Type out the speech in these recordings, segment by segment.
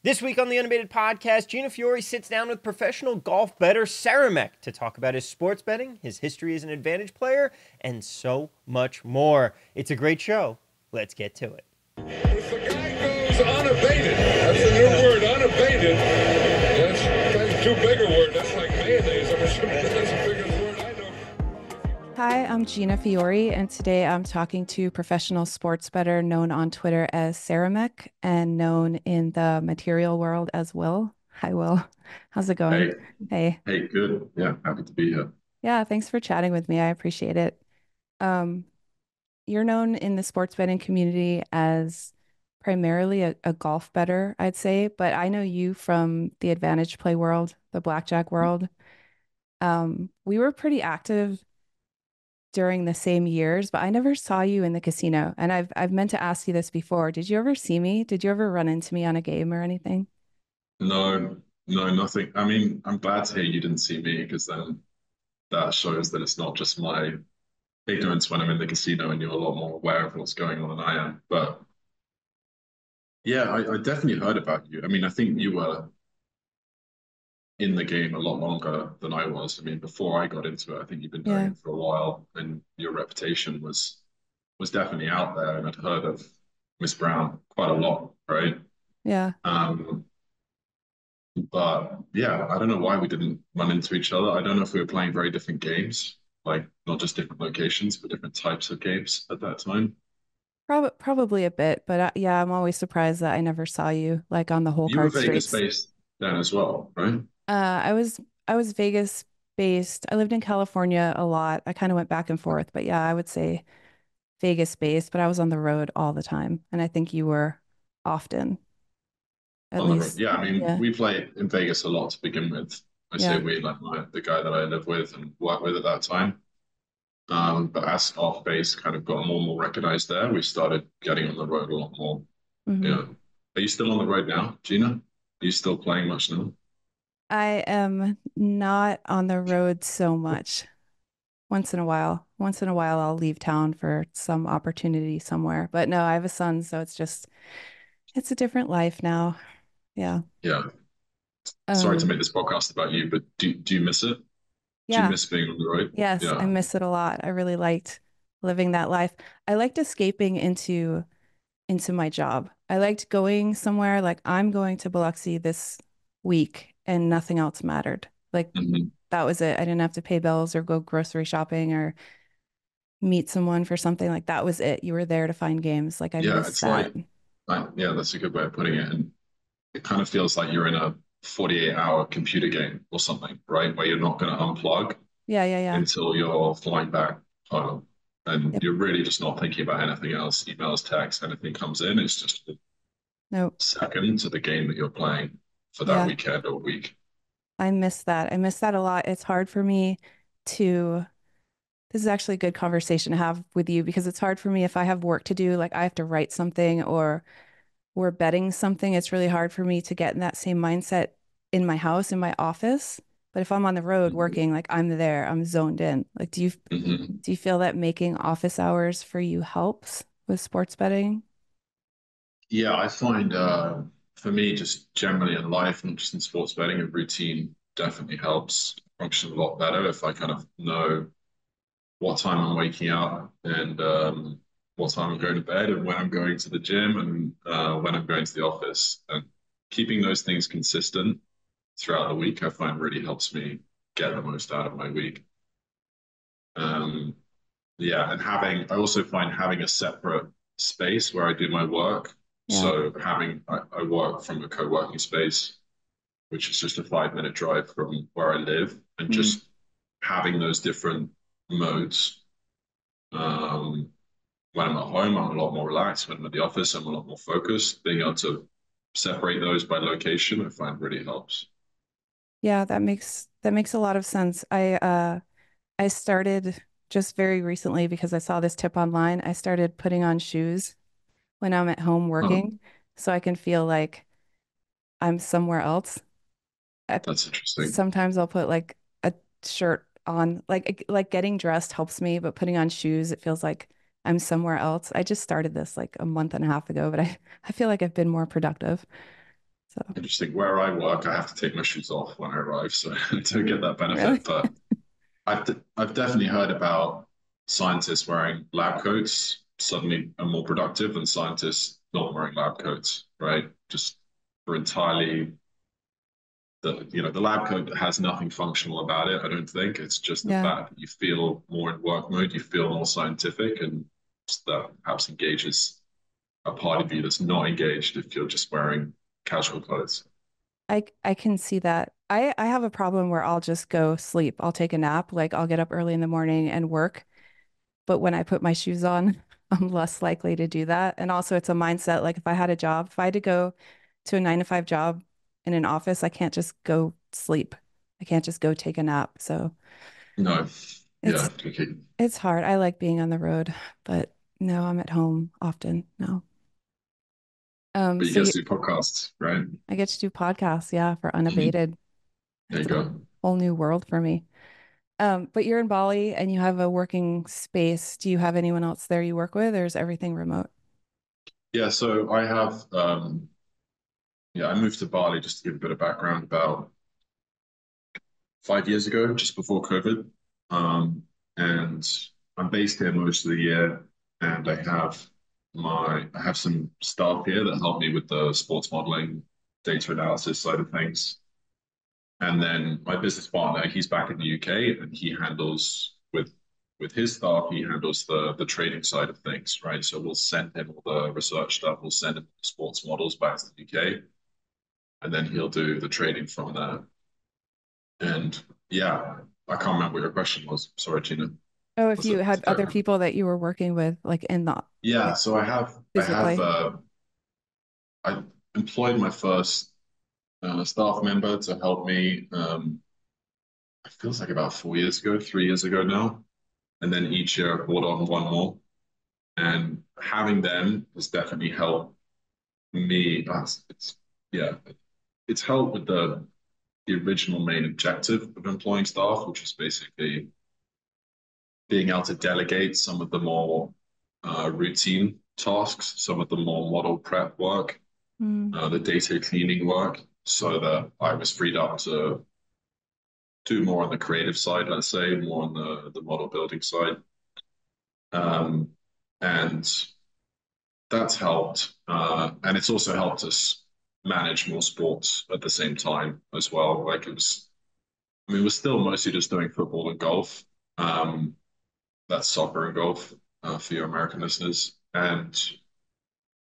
This week on the Unabated podcast, Gina Fiore sits down with professional golf bettor Saramek to talk about his sports betting, his history as an advantage player, and so much more. It's a great show. Let's get to it. If the guy goes unabated, that's the new word, unabated. That's too big a word. That's like mayonnaise. I'm assuming that's the biggest word I know. Hi, I'm Gina Fiore, and today I'm talking to professional sports bettor known on Twitter as Saramek and known in the material world as Will. Hi, Will. How's it going? Hey, Hey. hey, good. Yeah, happy to be here. Yeah, thanks for chatting with me. I appreciate it. Um, you're known in the sports betting community as primarily a golf bettor, I'd say, but I know you from the advantage play world, the blackjack world. We were pretty active during the same years, but I never saw you in the casino. And I've meant to ask you this before. Did you ever see me? Did you ever run into me on a game or anything? No, no, nothing. I mean, I'm glad to hear you didn't see me because then that shows that it's not just my ignorance when I'm in the casino and you're a lot more aware of what's going on than I am. But yeah, I definitely heard about you. I mean, I think you were in the game a lot longer than I was. I mean, before I got into it, I think you've been doing Yeah. it for a while and your reputation was definitely out there and I'd heard of Miss Brown quite a lot, right? Yeah. Um, But yeah, I don't know why we didn't run into each other. I don't know if we were playing very different games, like not just different locations, but different types of games at that time. Probably a bit, but yeah, I'm always surprised that I never saw you like on the whole You were card Vegas streets. based then as well, right? I was Vegas based. I lived in California a lot. I kind of went back and forth, but yeah, I would say Vegas based, but I was on the road all the time. And I think you were often, at On the road. least. Yeah, I mean, Yeah. we played in Vegas a lot to begin with. I say Yeah. we, like the guy that I lived with and worked with at that time. But as off base kind of got more and more recognized there, we started getting on the road a lot more. Hmm. Yeah. Are you still on the road now, Gina? Are you still playing much now? I am not on the road so much. Once in a while. Once in a while, I'll leave town for some opportunity somewhere. But no, I have a son, so it's a different life now. Yeah. Yeah. Sorry to Um, make this podcast about you, but do you miss it? Do you yeah. miss being on the road? Yes, I Yeah. miss it a lot. I really liked living that life. I liked escaping into my job. I liked going somewhere like I'm going to Biloxi this week and nothing else mattered. Like Mhm. that was it. I didn't have to pay bills or go grocery shopping or meet someone for something. Like that was it. You were there to find games. Like I Yeah, miss it's that. yeah, that's a good way of putting it. And it kind of feels like you're in a 48-hour computer game or something, right? Where you're not going to unplug Yeah, yeah, yeah. until you're flying back home. And Yep. you're really just not thinking about anything else. Emails, texts, anything comes in. It's just a No. second to the game that you're playing for that Yeah. weekend or week. I miss that. I miss that a lot. It's hard for me to this is actually a good conversation to have with you because it's hard for me if I have work to do, like I have to write something or we're betting something, it's really hard for me to get in that same mindset in my house, in my office. But if I'm on the road Mhm. working, like I'm there, I'm zoned in. Like, Mhm. do you feel that making office hours for you helps with sports betting? Yeah, I find for me, just generally in life, not just in sports betting, a routine definitely helps function a lot better if I kind of know what time I'm waking up and what time I'm going to bed and when I'm going to the gym and when I'm going to the office. And keeping those things consistent throughout the week, I find really helps me get the most out of my week. Um, yeah, and I also find having a separate space where I do my work. Yeah. So I work from a co-working space, which is just a 5 minute drive from where I live, and Mm. just having those different modes. Um, when I'm at home, I'm a lot more relaxed. When I'm at the office, I'm a lot more focused. Being able to separate those by location, I find really helps. Yeah, that makes a lot of sense. I started just very recently because I saw this tip online. I started putting on shoes when I'm at home Oh, working so I can feel like I'm somewhere else. I, that's interesting. sometimes I'll put like a shirt on, like getting dressed helps me, but putting on shoes, it feels like I'm somewhere else. I just started this like a month and a half ago, but I feel like I've been more productive. So Interesting. Where I work, I have to take my shoes off when I arrive, so I don't get that really, benefit. But I've definitely heard about scientists wearing lab coats suddenly are more productive than scientists not wearing lab coats, right? Just for entirely the lab coat has nothing functional about it. I don't think it's just the yeah. fact that you feel more in work mode, you feel more scientific, and that perhaps engages a part of you that's not engaged if you're just wearing casual clothes. I can see that. I have a problem where I'll just go sleep. I'll take a nap. Like I'll get up early in the morning and work. But when I put my shoes on, I'm less likely to do that. And also it's a mindset. Like if I had a job, if I had to go to a 9 to 5 job in an office, I can't just go sleep. I can't just go take a nap. So No, it's yeah, okay. it's hard. I like being on the road, but no, I'm at home often. No. But you So get you, to do podcasts, right? I get to do podcasts, yeah, for Mhm. Unabated. There you It's a go. whole new world for me. But you're in Bali and you have a working space. Do you have anyone else there you work with, or is everything remote? Yeah, so I have yeah, I moved to Bali just to give a bit of background about 5 years ago, just before COVID. Um, and I'm based here most of the year, and I have some staff here that help me with the sports modeling, data analysis side of things. And then my business partner, he's back in the UK, and he handles with his staff, he handles the trading side of things, right? So we'll send him all the research stuff, we'll send him the sports models back to the UK, and then he'll do the trading from there. And yeah, I can't remember what your question was. Sorry, Gina. Oh, if Was you it had other people that you were working with, like in the, Yeah, like so physically. I employed my first staff member to help me. It feels like about 4 years ago, 3 years ago now, and then each year I brought on one more. And having them has definitely helped me. Yeah, it's helped with the original main objective of employing staff, which is basically being able to delegate some of the more routine tasks, some of the more model prep work, Mm, the data cleaning work, so that I was freed up to do more on the creative side, let's say, more on the model building side. Um, and that's helped. And it's also helped us manage more sports at the same time as well. I mean, we're still mostly just doing football and golf. Um, that's soccer and golf for your American listeners.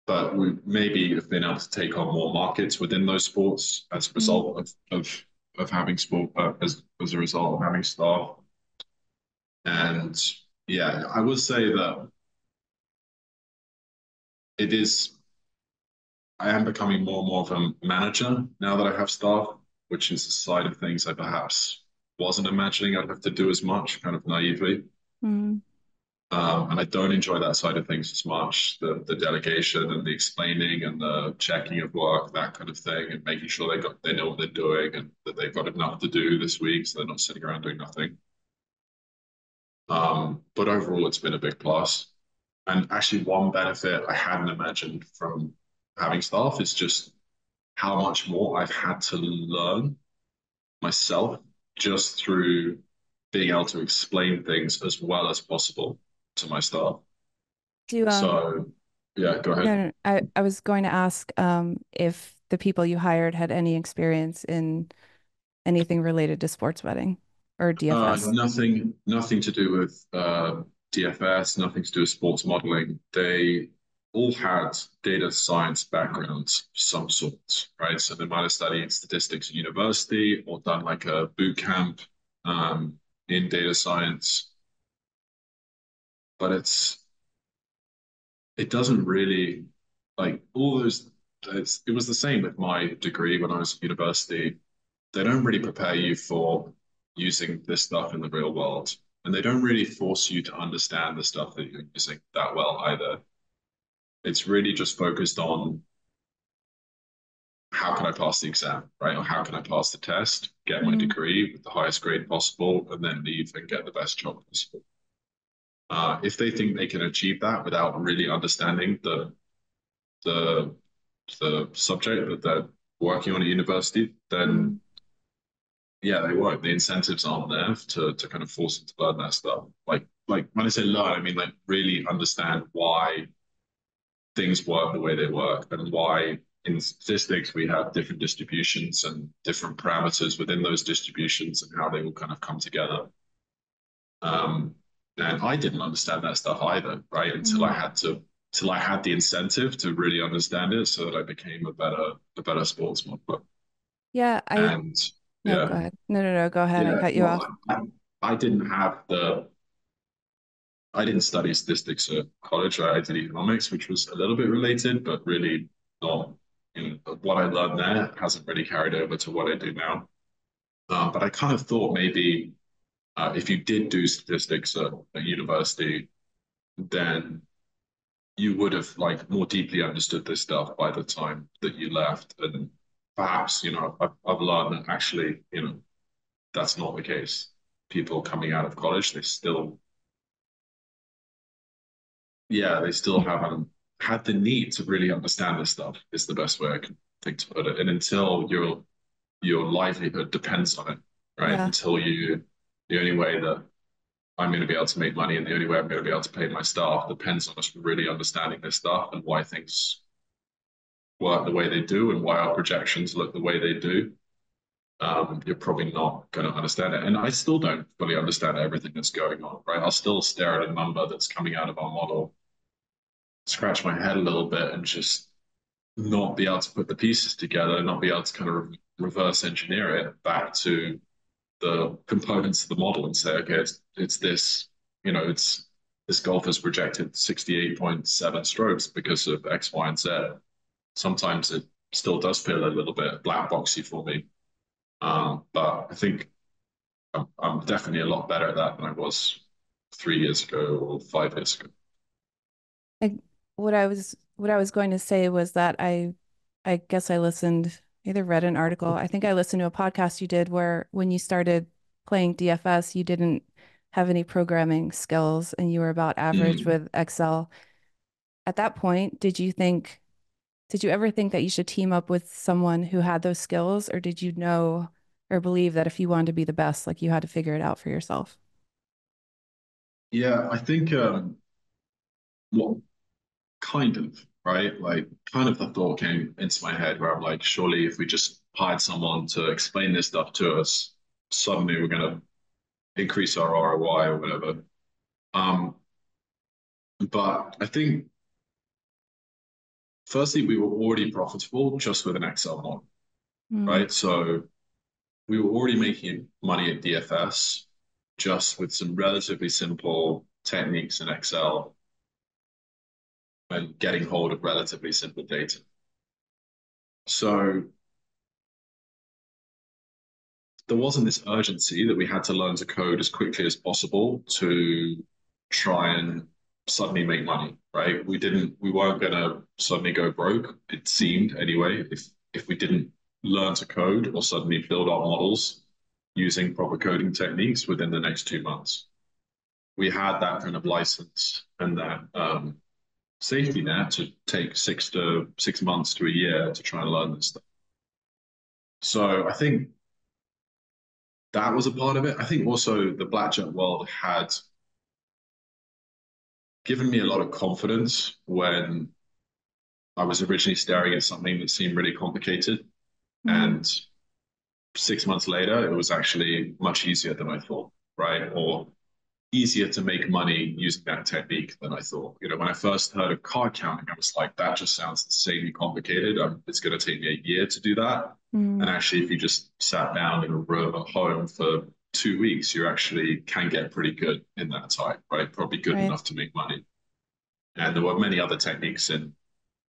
But we maybe have been able to take on more markets within those sports as a mm. result of having sport as a result of having staff. And yeah, I would say that it is. I am becoming more and more of a manager now that I have staff, which is a side of things I perhaps wasn't imagining I'd have to do as much, kind of naively. Mm. And I don't enjoy that side of things as much, the delegation and the explaining and the checking of work, that kind of thing, and making sure they know what they're doing and that they've got enough to do this week, so they're not sitting around doing nothing. But overall, it's been a big plus. And actually, one benefit I hadn't imagined from having staff is just how much more I've had to learn myself just through being able to explain things as well as possible to my staff. Do So, yeah, go no, ahead. no, I was going to ask if the people you hired had any experience in anything related to sports betting or DFS. Nothing to do with DFS, nothing to do with sports modeling. They all had data science backgrounds of some sort, right? So they might have studied statistics at university or done like a boot camp um, in data science, but it doesn't really like all those. It was the same with my degree when I was at university. They don't really prepare you for using this stuff in the real world. And they don't really force you to understand the stuff that you're using that well either. It's really just focused on how can I pass the exam, right? Or how can I pass the test, get my Mm, degree with the highest grade possible, and then leave and get the best job possible. If they think they can achieve that without really understanding the the subject that working on a university, then Mm, yeah, they won't. The incentives aren't there to kind of force them to learn that stuff. Like when I say learn, I mean like really understand why things work the way they work and why in statistics we have different distributions and different parameters within those distributions and how they all kind of come together. Um, and I didn't understand that stuff either, right? mm. Until I had the incentive to really understand it so that I became a better sportsman. Yeah, And no, yeah, go ahead. No, no, no, go ahead. I yeah. cut you off. Well, I didn't have the I didn't study statistics at college. I did economics, which was a little bit related, but really not. What I learned there hasn't really carried over to what I do now. But I kind of thought maybe if you did do statistics at university, then you would have like more deeply understood this stuff by the time that you left. And perhaps, I've learned that actually, that's not the case. People coming out of college, they still haven't had the need to really understand this stuff, is the best way I can think to put it. And until your livelihood depends on it, right? Yeah. The only way that I'm going to be able to make money and the only way I'm going to be able to pay my staff depends on us really understanding this stuff and why things work the way they do and why our projections look the way they do. You're probably not going to understand it. And I still don't fully understand everything that's going on, right? I'll still stare at a number that's coming out of our model, scratch my head a little bit, and just not be able to put the pieces together, not be able to kind of reverse engineer it back to the components of the model and say, okay, it's this, it's this golfer's projected 68.7 strokes because of X, Y, and Z. Sometimes it still does feel a little bit black boxy for me. But I think I'm definitely a lot better at that than I was 3 years ago or 5 years ago. I, what I was going to say was that I guess I listened, either read an article. I think I listened to a podcast you did where when you started playing DFS, you didn't have any programming skills and you were about average Mm. with Excel. At that point, did you ever think that you should team up with someone who had those skills, or did you know or believe that if you wanted to be the best, like you had to figure it out for yourself? Yeah, I think what kind of, right? Like, kind of the thought came into my head where I'm like, surely if we just hired someone to explain this stuff to us, suddenly we're going to increase our ROI or whatever. Um, but I think, firstly, we were already profitable just with an Excel model, Mm, right? So we were already making money at DFS just with some relatively simple techniques in Excel and getting hold of relatively simple data. So there wasn't this urgency that we had to learn to code as quickly as possible to try and suddenly make money, right? We weren't gonna suddenly go broke, it mm, seemed anyway, if we didn't learn to code or suddenly build our models using proper coding techniques within the next 2 months. We had that kind of license and that safety net to take 6 months to a year to try and learn this stuff. So I think that was a part of it. I think also the blackjack world had given me a lot of confidence when I was originally staring at something that seemed really complicated. mm, And 6 months later, it was actually much easier than I thought, right? Or easier to make money using that technique than I thought. When I first heard of card counting, I was like, that just sounds insanely complicated. It's going to take me a year to do that. And mm. actually, if you just sat down in a room at home for 2 weeks, you actually can get pretty good in that time, right? Probably good Right. enough to make money. And there were many other techniques in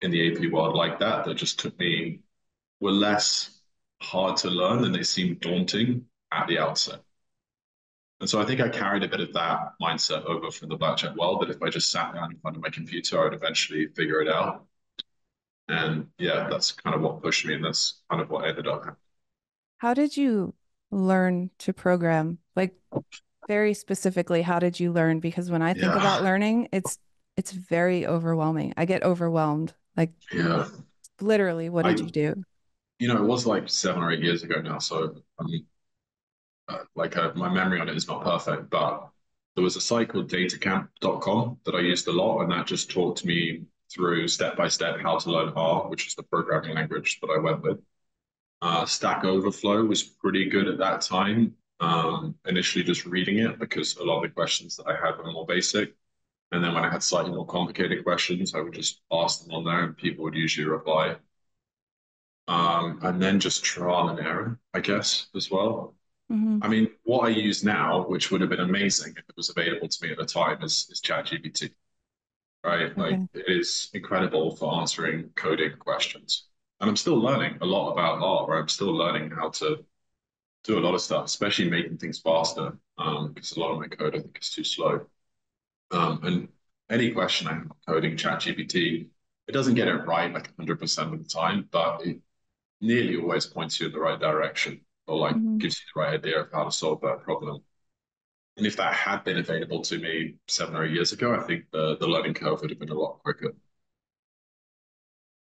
the AP world like that that just were less hard to learn and they seemed daunting at the outset. And so I think I carried a bit of that mindset over from the blackjack world that if I just sat down in front of my computer, I'd eventually figure it out. And yeah, that's kind of what pushed me, and that's kind of what ended up happening. How did you learn to program? Like very specifically, how did you learn? Because when I think about Yeah, learning, it's very overwhelming. I get overwhelmed. Like yeah. literally, what did I you do? it was like 7 or 8 years ago now, so my memory on it is not perfect, but there was a site called datacamp.com that I used a lot, and that just taught me through step by step how to learn R, which is the programming language that I went with. Stack Overflow was pretty good at that time. Initially, just reading it because a lot of the questions that I had were more basic. And then when I had slightly more complicated questions, I would just ask them on there and people would usually reply. And then just trial and error, I guess, as well. Hmm. I mean, what I use now, which would have been amazing if it was available to me at the time, is ChatGPT, right? Like, Okay. it is incredible for answering coding questions. And I'm still learning a lot about art, right? I'm still learning how to do a lot of stuff, especially making things faster, because a lot of my code I think is too slow. And any question I have coding ChatGPT, it doesn't get it right like 100% of the time, but it nearly always points you in the right direction or like Hmm. gives you the right idea of how to solve that problem. And if that had been available to me 7 or 8 years ago, I think the learning curve would have been a lot quicker.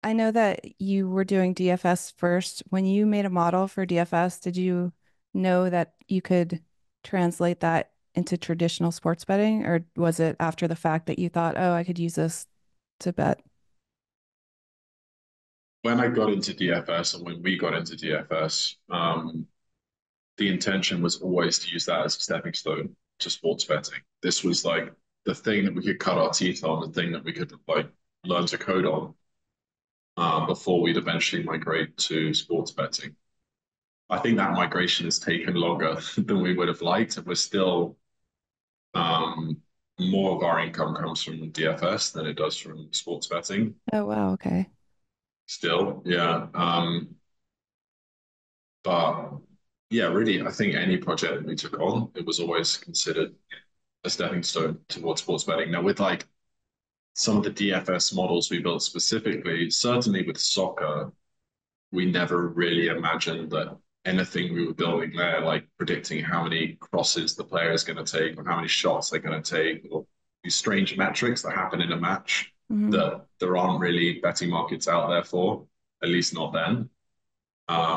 I know that you were doing DFS first. When you made a model for DFS, did you know that you could translate that into traditional sports betting, or was it after the fact that you thought, oh, I could use this to bet? When I got into DFS and when we got into DFS, the intention was always to use that as a stepping stone to sports betting. This was like the thing that we could cut our teeth on, the thing that we could like learn to code on before we'd eventually migrate to sports betting. I think that migration has taken longer than we would have liked, and we're still um, more of our income comes from DFS than it does from sports betting. Oh, wow. Okay. Still, yeah. But yeah, really, I think any project that we took on, it was always considered a stepping stone towards sports betting. Now, with like some of the DFS models we built specifically, certainly with soccer, we never really imagined that anything we were building there, like predicting how many crosses the player is going to take or how many shots they're going to take, or these strange metrics that happen in a match Hmm. that there aren't really betting markets out there for, at least not then.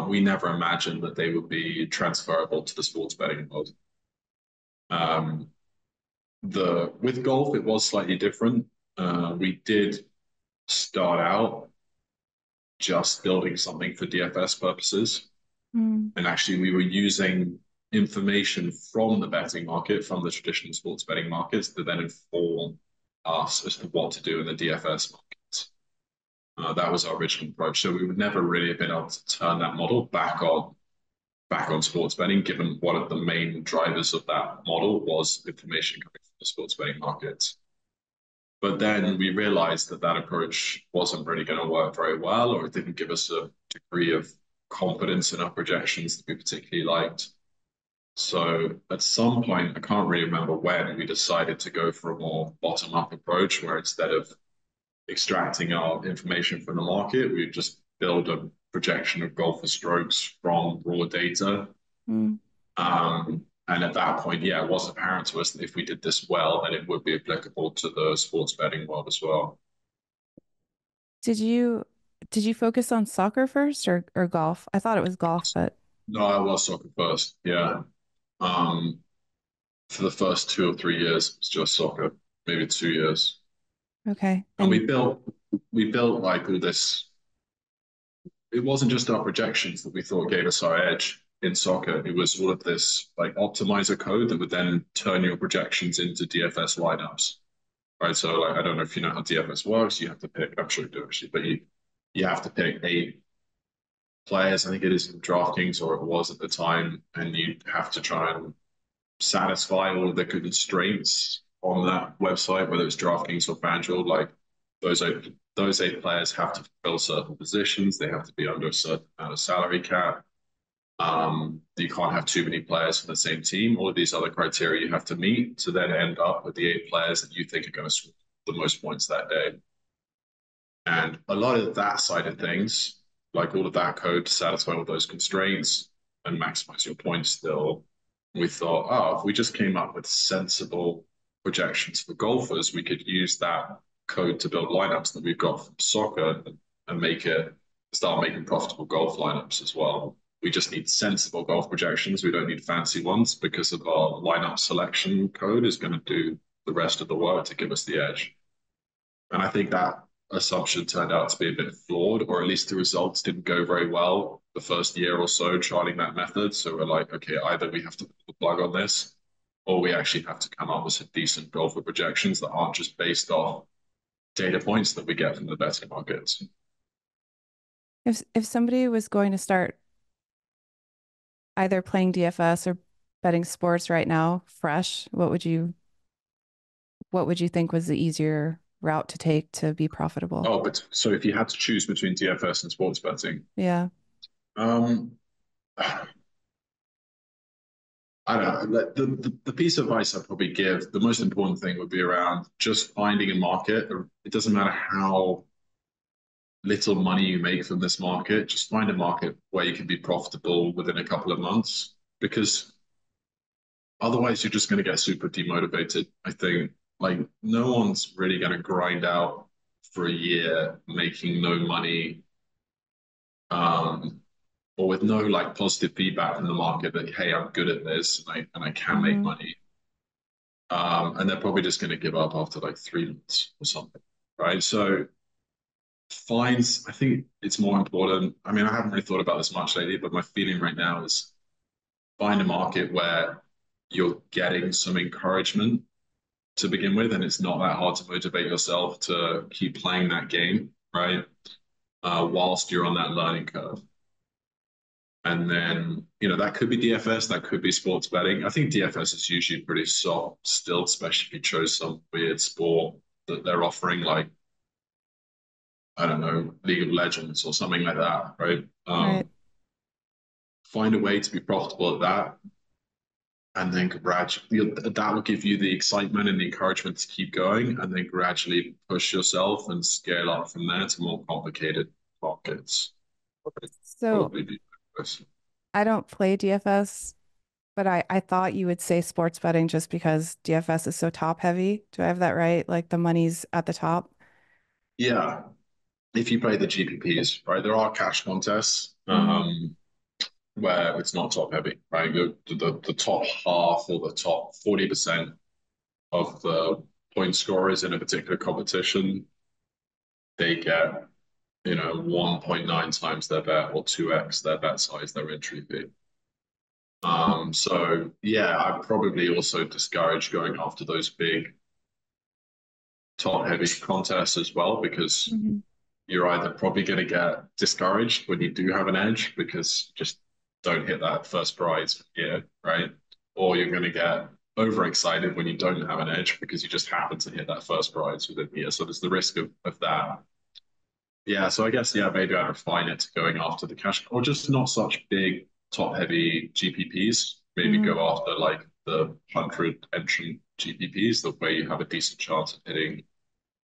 We never imagined that they would be transferable to the sports betting world. Um, the with golf, it was slightly different. We did start out just building something for DFS purposes, Mm. and actually we were using information from the betting market, from the traditional sports betting markets, to then inform us as to what to do in the DFS markets. That was our original approach. So we would never really have been able to turn that model back on sports betting, given one of the main drivers of that model was information coming from the sports betting markets. But then we realized that that approach wasn't really going to work very well, or it didn't give us a degree of confidence in our projections that we particularly liked. So at some point, I can't really remember when, we decided to go for a more bottom up approach where instead of extracting our information from the market, we just build a projection of golfer strokes from raw data. Mm. And at that point, yeah, it was apparent to us that if we did this well, then it would be applicable to the sports betting world as well. Did you did you focus on soccer first or golf? I thought it was golf, but No, I was soccer first, yeah. Um, for the first 2 or 3 years, it was just soccer, maybe 2 years. okay. And And we built like all this. It wasn't just our projections that we thought gave us our edge in soccer. It was all of this like optimizer code that would then turn your projections into DFS lineups. Right. So like I don't know if you know how DFS works. You have to pick, I'm sure you do actually, but you have to pick 8 players. I think it is in DraftKings or it was at the time, and you have to try and satisfy all of the constraints on that website, whether it's DraftKings or FanDuel. Like those 8 players have to fill certain positions. They have to be under a certain amount of salary cap. You can't have too many players from the same team. All of these other criteria you have to meet to then end up with the 8 players that you think are going to score the most points that day. And a lot of that side of things, like all of that code to satisfy all those constraints and maximize your points still, we thought, oh, if we just came up with sensible projections for golfers, we could use that code to build lineups that we've got from soccer and make it start making profitable golf lineups as well. We just need sensible golf projections. We don't need fancy ones because of our lineup selection code is going to do the rest of the work to give us the edge. And I think that assumption turned out to be a bit flawed, or at least the results didn't go very well the first year or so trialing that method. So we're like, okay, either we have to pull the plug on this, or we actually have to come up with some decent golfer projections that aren't just based off data points that we get from the betting markets. If somebody was going to start either playing DFS or betting sports right now, fresh, what would you think was the easier route to take to be profitable? Oh, but so if you had to choose between DFS and sports betting, Yeah. um, I don't know. The piece of advice I'd probably give, the most important thing would be around just finding a market. It doesn't matter how little money you make from this market, just find a market where you can be profitable within a couple of months because otherwise you're just going to get super demotivated. I think like no one's really going to grind out for a year making no money um, or with no like positive feedback from the market that hey, I'm good at this and I can make Hmm. money. And they're probably just going to give up after like 3 months or something, right? So fines, I think it's more important. I mean, I haven't really thought about this much lately, but my feeling right now is find a market where you're getting some encouragement to begin with, and it's not that hard to motivate yourself to keep playing that game, right? Whilst you're on that learning curve. And then, that could be DFS, that could be sports betting. I think DFS is usually pretty soft still, especially if you chose some weird sport that they're offering, like, I don't know, League of Legends or something like that, right? Right. Find a way to be profitable at that. And then gradually, that will give you the excitement and the encouragement to keep going. And then gradually push yourself and scale up from there to more complicated markets. So Probably be best. I don't play DFS, but I thought you would say sports betting just because DFS is so top heavy. Do I have that right? Like the money's at the top? Yeah, if you play the GPPs, right, there are cash contests Hmm. where it's not top heavy, right? The top half or the top 40% of the point scorers in a particular competition, they get, 1.9 times their bet or 2x their bet size, their entry fee. So yeah, I probably also discourage going after those big top heavy contests as well because Hmm. you're either probably going to get discouraged when you do have an edge because just don't hit that first prize here, right? Or you're going to get overexcited when you don't have an edge because you just happen to hit that first prize within the year. So there's the risk of that. Yeah, so I guess yeah, maybe I refine it to going after the cash or just not such big top heavy GPPs. Maybe Hmm. go after like the 100 entrant GPPs, the way you have a decent chance of hitting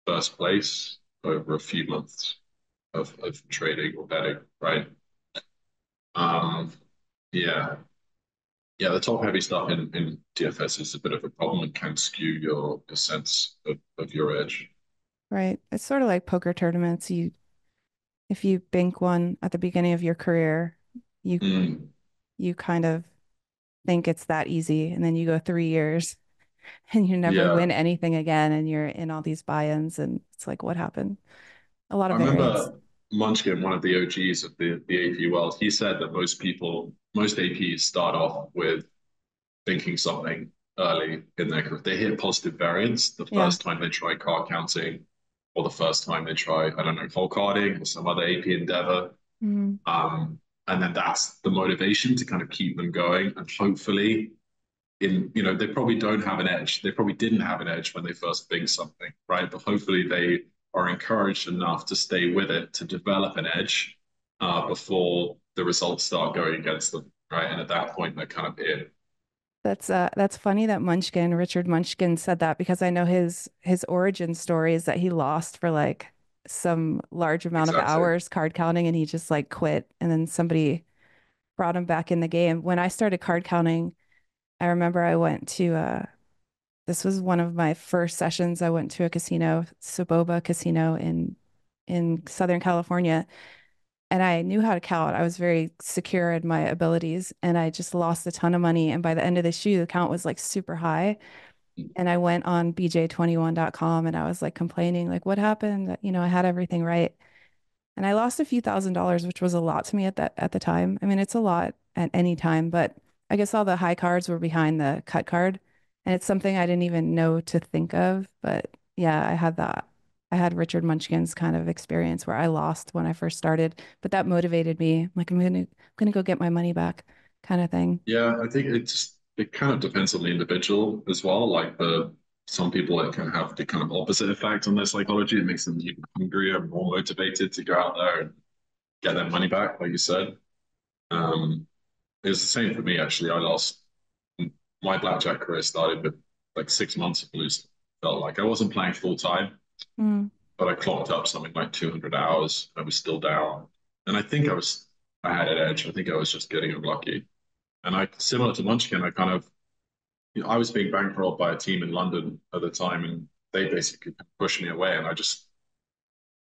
first place over a few months of trading or betting, right? Um, yeah, yeah, the top heavy stuff in DFS is a bit of a problem and can skew your sense of your edge. Right. It's sort of like poker tournaments. If you bank one at the beginning of your career, you Mm, you kind of think it's that easy, and then you go 3 years and you never yeah, win anything again, and you're in all these buy-ins, and it's like, what happened? A lot I of variance. remember Munchkin, one of the OGs of the AP world, he said that most APs start off with thinking something early in their career. They hit positive variance the Yeah. first time they try card counting or the first time they try, I don't know, hole carding or some other AP endeavor. Mhm. Um, and then that's the motivation to kind of keep them going. And hopefully, they probably don't have an edge. They probably didn't have an edge when they first think something, right? But hopefully, they are encouraged enough to stay with it to develop an edge before the results start going against them, right? And at that point, they're kind of in. That's funny that Richard Munchkin said that because I know his origin story is that he lost for like some large amount of Exactly. hours card counting and he just like quit and then somebody brought him back in the game. When I started card counting, I remember I went to this was one of my first sessions. I went to a casino, Saboba Casino in Southern California, and I knew how to count. I was very secure in my abilities, and I just lost a ton of money. And by the end of the shoe, the count was like super high. And I went on bj21.com and I was like complaining, like, what happened? You know, I had everything right. And I lost a few $1,000s, which was a lot to me at the time. I mean, it's a lot at any time, but I guess all the high cards were behind the cut card. And it's something I didn't even know to think of. But yeah, I had that. I had Richard Munchkin's kind of experience where I lost when I first started, but that motivated me. Like I'm gonna go get my money back kind of thing. Yeah, I think it kind of depends on the individual as well. Like the some people it can have the kind of opposite effect on their psychology. It makes them even hungrier, more motivated to go out there and get their money back, like you said. Um, it was the same for me actually. I lost my blackjack career started with like 6 months of losing. Felt like I wasn't playing full time, Mm, but I clocked up something like 200 hours. I was still down, and I had an edge. I think I was just getting unlucky. And I, similar to Munchkin, I kind of, I was being bankrolled by a team in London at the time, and they basically pushed me away. And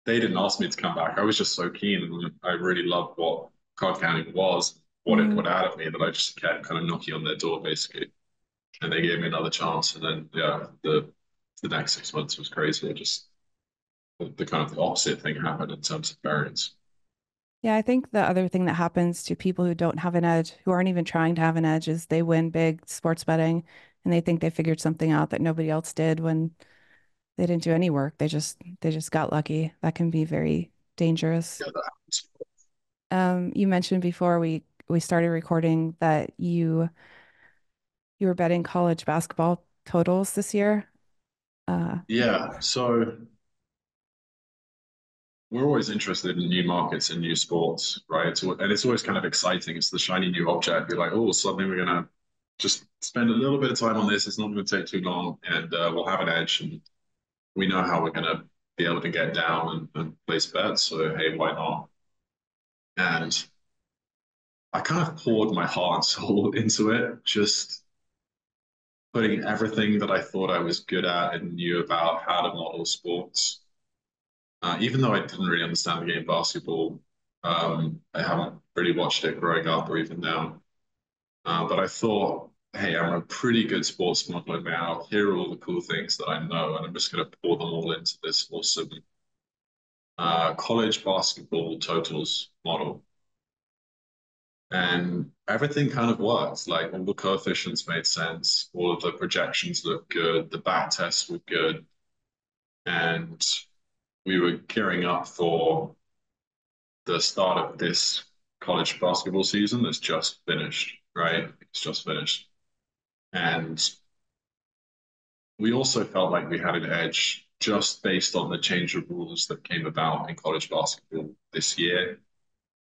they didn't ask me to come back. I was just so keen, and I really loved what card counting was, what it mm. put out of me, that I just kept kind of knocking on their door, basically. And they gave me another chance. And then, yeah, the next 6 months was crazy. It just the kind of the opposite thing happened in terms of variance. Yeah, I think the other thing that happens to people who don't have an edge, who aren't even trying to have an edge, is they win big sports betting and they think they figured something out that nobody else did when they didn't do any work. They just got lucky. That can be very dangerous. Yeah, that happens. You mentioned before we started recording that you were betting college basketball totals this year. Uh, Yeah, so we're always interested in new markets and new sports, right? So, and it's always kind of exciting. It's the shiny new object. You're like, oh, suddenly we're gonna just spend a little bit of time on this. It's not going to take too long, and we'll have an edge, and we know how we're gonna be able to get down and place bets. So hey, why not? And I kind of poured my heart and soul into it, just putting everything that I thought I was good at and knew about how to model sports. Even though I didn't really understand the game of basketball, I haven't really watched it growing up or even now. But I thought, hey, I'm a pretty good sports modeler now. Here are all the cool things that I know, and I'm just going to pour them all into this awesome college basketball totals model. And everything kind of worked. Like all the coefficients made sense, all of the projections looked good, the back tests were good, and we were gearing up for the start of this college basketball season that's just finished, right? It's just finished. And we also felt like we had an edge just based on the change of rules that came about in college basketball this year.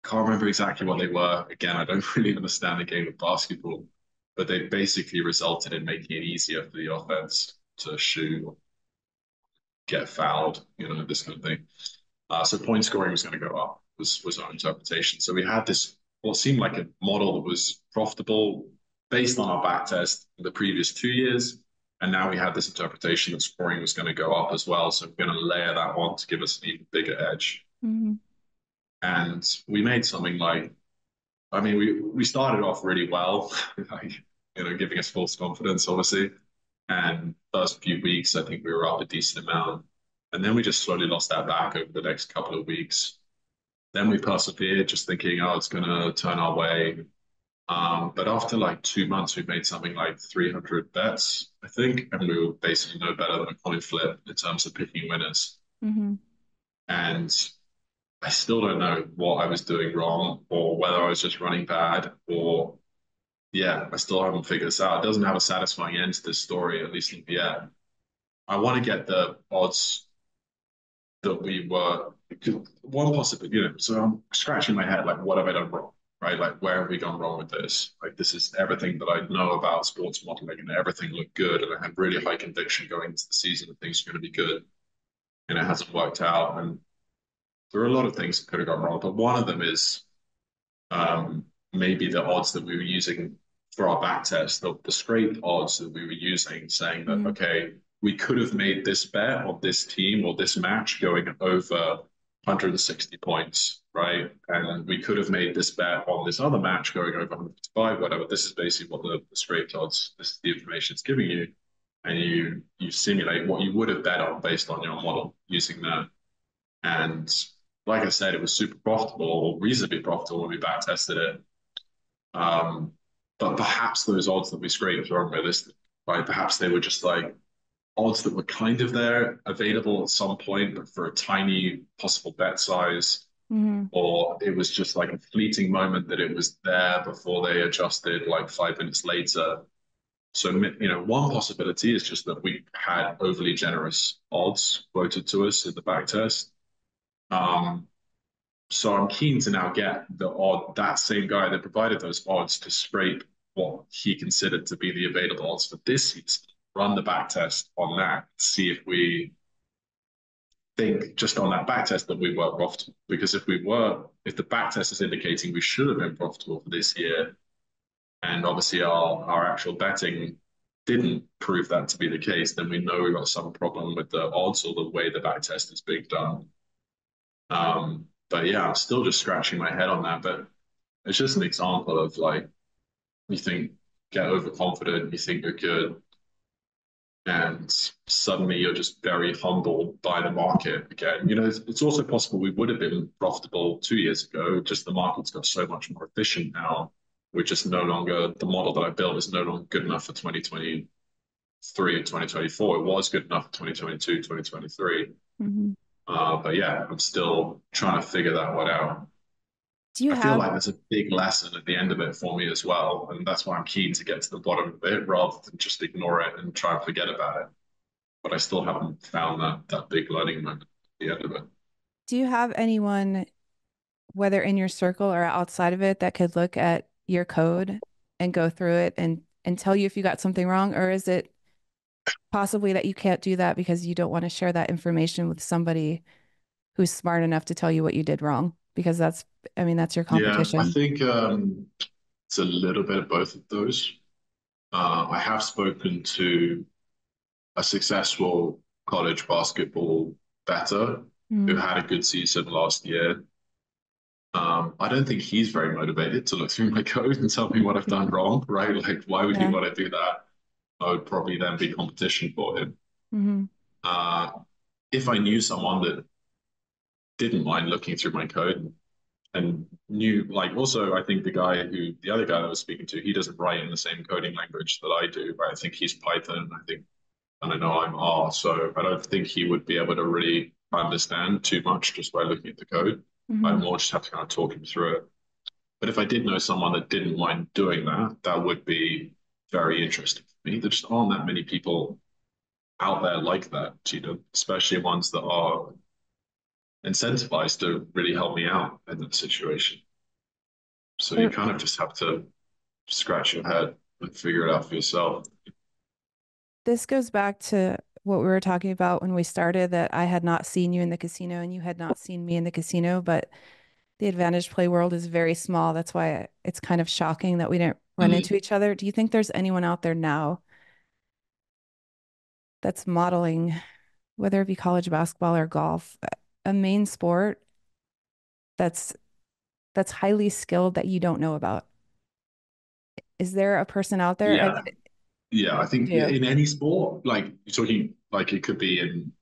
Can't remember exactly what they were. Again, I don't really understand the game of basketball, but they basically resulted in making it easier for the offense to shoot, get fouled, this kind of thing. So point scoring was going to go up, was our interpretation. So we had this, what seemed like a model that was profitable based on our back test in the previous 2 years. And now we had this interpretation that scoring was going to go up as well. So we're going to layer that on to give us an even bigger edge. mhm, And we made something like, I mean, we started off really well, like, giving us false confidence, obviously. And first few weeks, I think we were up a decent amount. And then we just slowly lost that back over the next couple of weeks. Then we persevered, just thinking, oh, it's going to turn our way. But after like 2 months, we made something like 300 bets, I think, and we were basically no better than a coin flip in terms of picking winners. mhm, And I still don't know what I was doing wrong or whether I was just running bad or, yeah, I still haven't figured this out. It doesn't have a satisfying end to this story, at least not yet. I want to get the odds that we were one possible, so I'm scratching my head, like, what have I done wrong? Right? Like, where have we gone wrong with this? Like, this is everything that I know about sports modeling, and everything looked good. And I had really high conviction going into the season that things are going to be good. And it hasn't worked out. And there are a lot of things that could have gone wrong. But one of them is maybe the odds that we were using for our back test, the scrape odds that we were using, saying that, mhm, okay, we could have made this bet on this team or this match going over 160 points, right? And we could have made this bet on this other match going over 155, whatever. This is basically what the scraped odds, this is the information it's giving you. And you simulate what you would have bet on based on your model using that. And like I said, it was super profitable, or reasonably profitable when we back tested it. Um, but perhaps those odds that we scraped were unrealistic, right? Perhaps they were just like odds that were kind of there, available at some point, but for a tiny possible bet size, Hmm. or it was just like a fleeting moment that it was there before they adjusted like 5 minutes later. So, one possibility is just that we had overly generous odds quoted to us in the back test. Um, so I'm keen to now get that same guy that provided those odds to scrape what he considered to be the available odds for this season, run the back test on that, see if we think just on that back test that we were profitable. Because if the back test is indicating we should have been profitable for this year, and obviously our actual betting didn't prove that to be the case, then we know we got some problem with the odds or the way the back test is being done. But yeah, I'm still just scratching my head on that. But it's just an example of like you think get overconfident, you think you're good, and suddenly you're just very humbled by the market again. It's also possible we would have been profitable 2 years ago, just the market's got so much more efficient now. We're just no longer, the model that I built is no longer good enough for 2023 and 2024. It was good enough for 2022, 2023. Hmm. But yeah, I'm still trying to figure that one out. Do you I feel have like there's a big lesson at the end of it for me as well. And that's why I'm keen to get to the bottom of it rather than just ignore it and try and forget about it. But I still haven't found that big learning moment at the end of it. do you have anyone, whether in your circle or outside of it, that could look at your code and go through it and tell you if you got something wrong, or is it possibly that you can't do that because you don't want to share that information with somebody who's smart enough to tell you what you did wrong? Because I mean, that's your Yeah, I competition. think it's a little bit of both of those. I have spoken to a successful college basketball bettor who Mm, had a good season last year. I don't think he's very motivated to look through my code and tell me what I've done wrong, right? Like, why would he yeah. want to do that? I would probably then be competition for him. Hmm. Uh, if I knew someone that didn't mind looking through my code and knew, like, also, I think the other guy that I was speaking to, he doesn't write in the same coding language that I do, right? I think he's Python. And I know I'm R, so I don't think he would be able to really understand too much just by looking at the code. I Hmm. more just have to kind of talk him through it. But if I did know someone that didn't mind doing that, that would be very interesting for me. There just aren't that many people out there like that, especially ones that are incentivized to really help me out in that situation. So you So kind of just have to scratch your head and figure it out for yourself. this goes back to what we were talking about when we started, that I had not seen you in the casino and you had not seen me in the casino, but the advantage play world is very small. That's why it's kind of shocking that we didn't run Mm. into each other. Do you think there's anyone out there now that's modeling, whether it be college basketball or golf, a main sport that's that's highly skilled that you don't know about? Is there a person out there? I Yeah, mean, yeah. I you think do. in any sport, like you're talking, like it could be in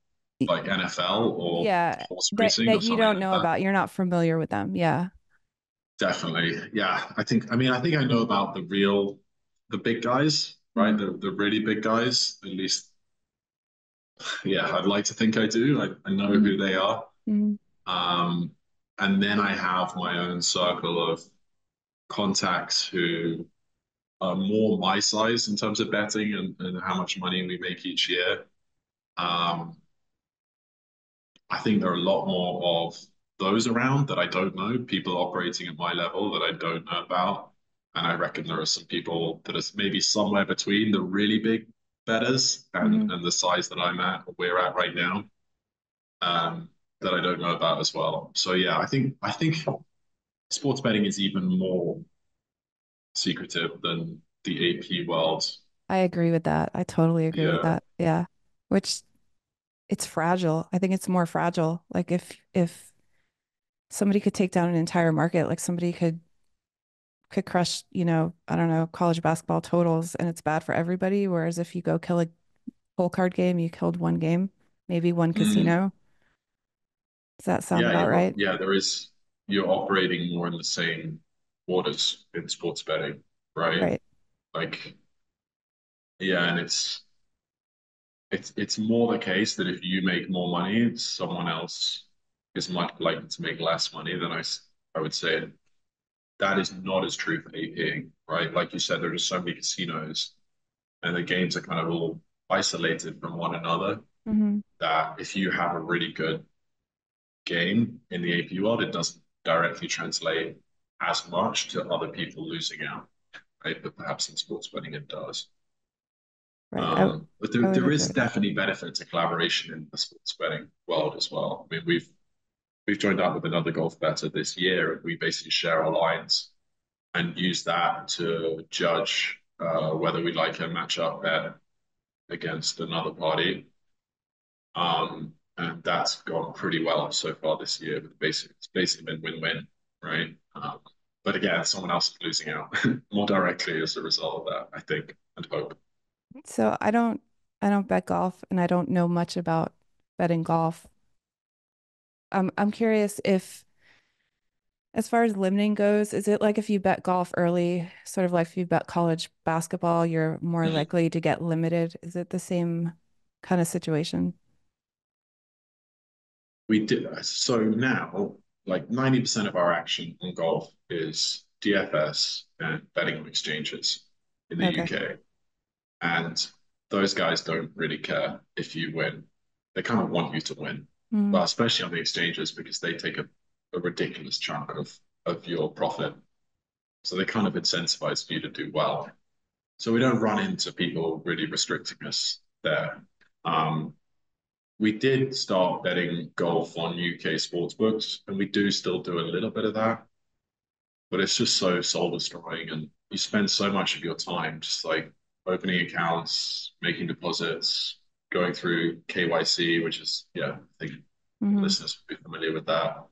like NFL or Yeah, horse that racing or that you something don't like know that. about. You're not familiar with them. Yeah. Definitely. Yeah. I think I know about the big guys, right? Mhm. The really big guys. At least, yeah, I'd like to think I do. I know Mhm. who they are. Mhm. Um, and then I have my own circle of contacts who are more my size in terms of betting and how much money we make each year. Um, I think there are a lot more of those around that I don't know, people operating at my level that I don't know about. And I reckon there are some people that are maybe somewhere between the really big betters Mhm. and the size that we're at right now, um, that I don't know about as well. So yeah, I think sports betting is even more secretive than the AP world. I agree with that. I totally agree with Yeah. that. Yeah. Which it's fragile. I think it's more fragile. Like if somebody could take down an entire market. Like somebody could crush, I don't know, college basketball totals and it's bad for everybody. Whereas if you go kill a whole card game, you killed one game, maybe one Mm. casino. Does that sound Yeah, about right? you're operating more in the same waters in sports betting, right? Right. Like, yeah, and it's more the case that if you make more money, someone else is much likely to make less money than I would say. That is not as true for APing, right? Like you said, there are just so many casinos and the games are kind of all isolated from one another Hmm. that if you have a really good game in the AP world, it doesn't directly translate as much to other people losing out, right? But perhaps in sports betting, it does. Right. But I would there agree is with that. definitely benefit to collaboration in the sports betting world as well. I mean, we've joined up with another golf bettor this year, and we basically share our lines and use that to judge whether we like a matchup bet against another party. And that's gone pretty well so far this year. But it's basically been win-win, right? But again, someone else is losing out more directly as a result of that, I think, and hope. So I don't bet golf and I don't know much about betting golf. I'm curious if, as far as limiting goes, is it like if you bet golf early, sort of like if you bet college basketball, you're more Mm. likely to get limited? Is it the same kind of situation? We did so now, like 90% of our action on golf is DFS and betting on exchanges in the Okay. UK. And those guys don't really care if you win. They kind of want you to win, Mm, but especially on the exchanges because they take a ridiculous chunk of your profit. So they kind of incentivize you to do well. So we don't run into people really restricting us there. Um, we did start betting golf on UK sports books, and we do still do a little bit of that, but it's just so soul destroying, and you spend so much of your time just like opening accounts, making deposits, going through KYC, which is I think hmm. listeners will be familiar with that.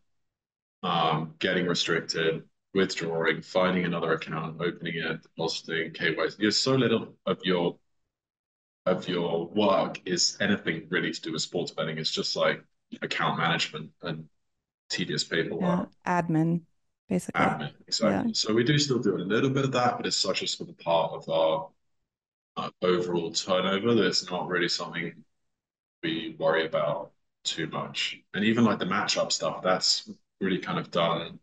Getting restricted, withdrawing, finding another account, opening it, depositing, KYC. There's so little of your work is anything really to do with sports betting. It's just like account management and tedious Yeah. paperwork. Admin, basically. Admin, Yeah. exactly. So we do still do a little bit of that, but it's such a small part of our overall turnover that it's not really something we worry about too much. And even like the matchup stuff, that's really kind of done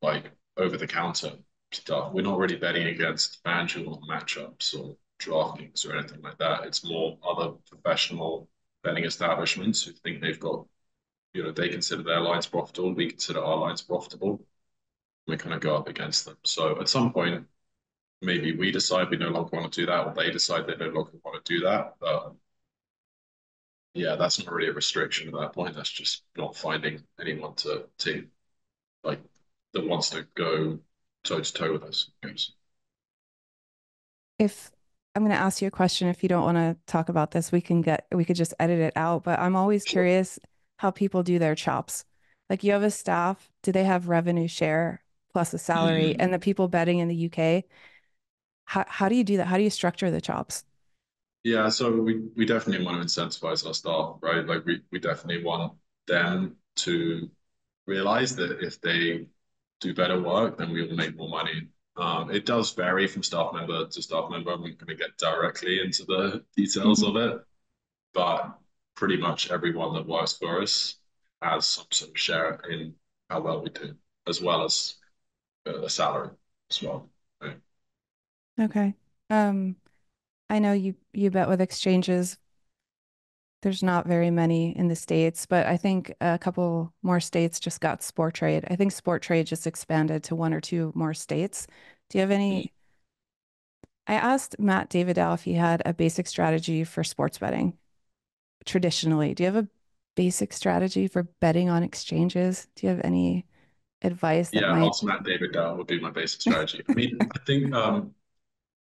like over the counter stuff. We're not really betting against FanDuel matchups or DraftKings or anything like that. It's more other professional betting establishments who think they've got, they consider their lines profitable. We consider our lines profitable. We kind of go up against them. So at some point, maybe we decide we no longer want to do that, or they decide they no longer want to do that. But yeah, that's not really a restriction at that point. That's just not finding anyone to like that wants to go toe to toe with us. I guess. If I'm going to ask you a question, if you don't want to talk about this, we could just edit it out. But I'm always Sure. curious how people do their chops. Like you have a staff, do they have revenue share plus a salary? Mm. And the people betting in the UK, how do you do that? How do you structure the chops? Yeah, so we definitely want to incentivize our staff, right? Like we definitely want them to realize that if they do better work, then we will make more money. It does vary from staff member to staff member. I'm not going to get directly into the details Mhm. of it, but pretty much everyone that works for us has some sort of share in how well we do, as well as a salary as well. Right? Okay. Um, I know you bet with exchanges. There's not very many in the States, but I think a couple more states just got sport trade. I think sport trade just expanded to one or two more states. Do you have Mm. any? I asked Matt Davidow if he had a basic strategy for sports betting traditionally. Do you have a basic strategy for betting on exchanges? Do you have any advice that Yeah, might? ask Matt David Dow would be my basic strategy. I mean, I think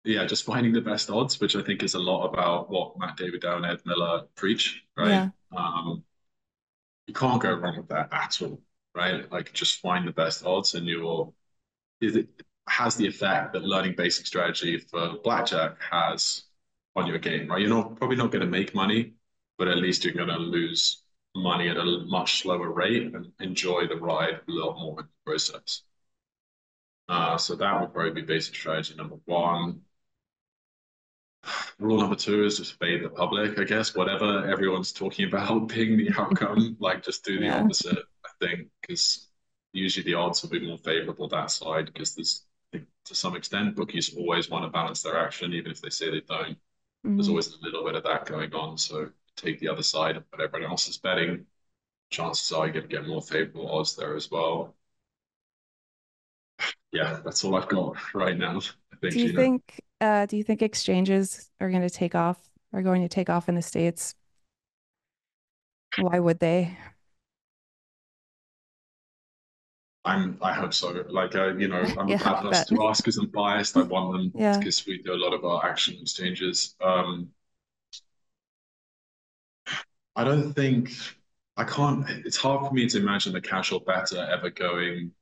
yeah, just finding the best odds, which I think is a lot about what Matt David Dow and Ed Miller preach, right? Yeah. Um, you can't go wrong with that at all. right? Like just find the best odds and it has the effect that learning basic strategy for blackjack has on your game, right? You're not probably not going to make money, but at least you're going to lose money at a much slower rate and enjoy the ride a lot more in the process. So that would probably be basic strategy number one. Rule number two is just fade the public, I guess. Whatever everyone's talking about being the outcome, like just do the Yeah. opposite, I think, because usually the odds will be more favorable that side because I think, to some extent, bookies always want to balance their action, even if they say they don't. There's Hmm. always a little bit of that going on. So take the other side of what everyone else is betting. Chances are you're going to get more favorable odds there as well. Yeah, that's all I've got right now. I think, Gina. Do you think exchanges are going to take off, are going to take off in the States? Why would they? I hope so. Like, I'm a Yeah, bad I person bet. to ask because I'm biased. I want them Yeah. because we do a lot of our action exchanges. I don't think I can't. It's hard for me to imagine the casual better ever going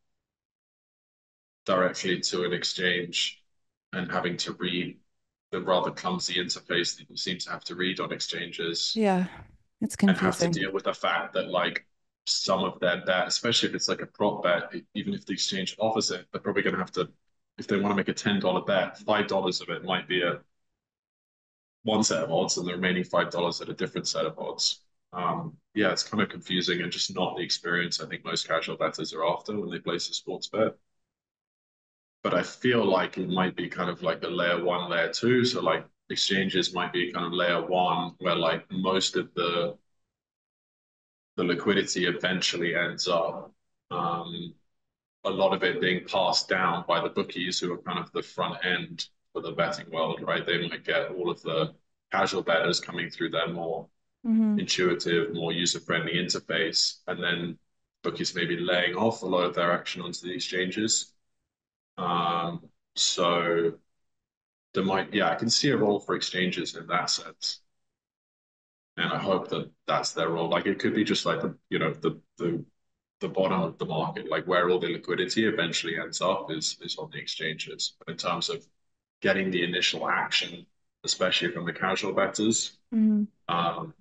directly to an exchange and having to read the rather clumsy interface that you seem to have to read on exchanges Yeah. It's and have to confusing. deal with the fact that like some of their bet, especially if it's like a prop bet, even if the exchange offers it, they're probably going to have to, if they want to make a $10 bet, $5 of it might be a one set of odds, and the remaining $5 at a different set of odds. Yeah, it's kind of confusing and just not the experience I think most casual bettors are after when they place a sports bet. But I feel like it might be kind of like the layer one, layer two. So like exchanges might be kind of layer one, where like most of the liquidity eventually ends up a lot of it being passed down by the bookies who are kind of the front end for the betting world, right? They might get all of the casual bettors coming through their more Hmm. intuitive, more user-friendly interface, and then bookies maybe laying off a lot of their action onto the exchanges. Um, so yeah, I can see a role for exchanges in that sense, and I hope that that's their role. Like it could be just like the bottom of the market, like where all the liquidity eventually ends up is on the exchanges. But in terms of getting the initial action, especially from the casual bettors, Hmm. um,